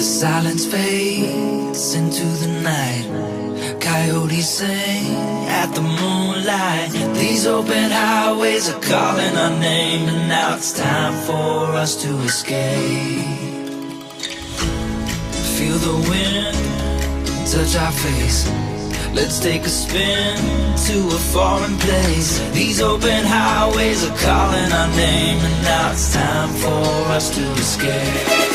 silence fades into the night. Coyotes sing at the moonlight. These open highways are calling our name, and now it's time for us to escape. Feel the wind touch our face. Let's take a spin to a foreign place. These open highways are calling our name, and now it's time for us to escape.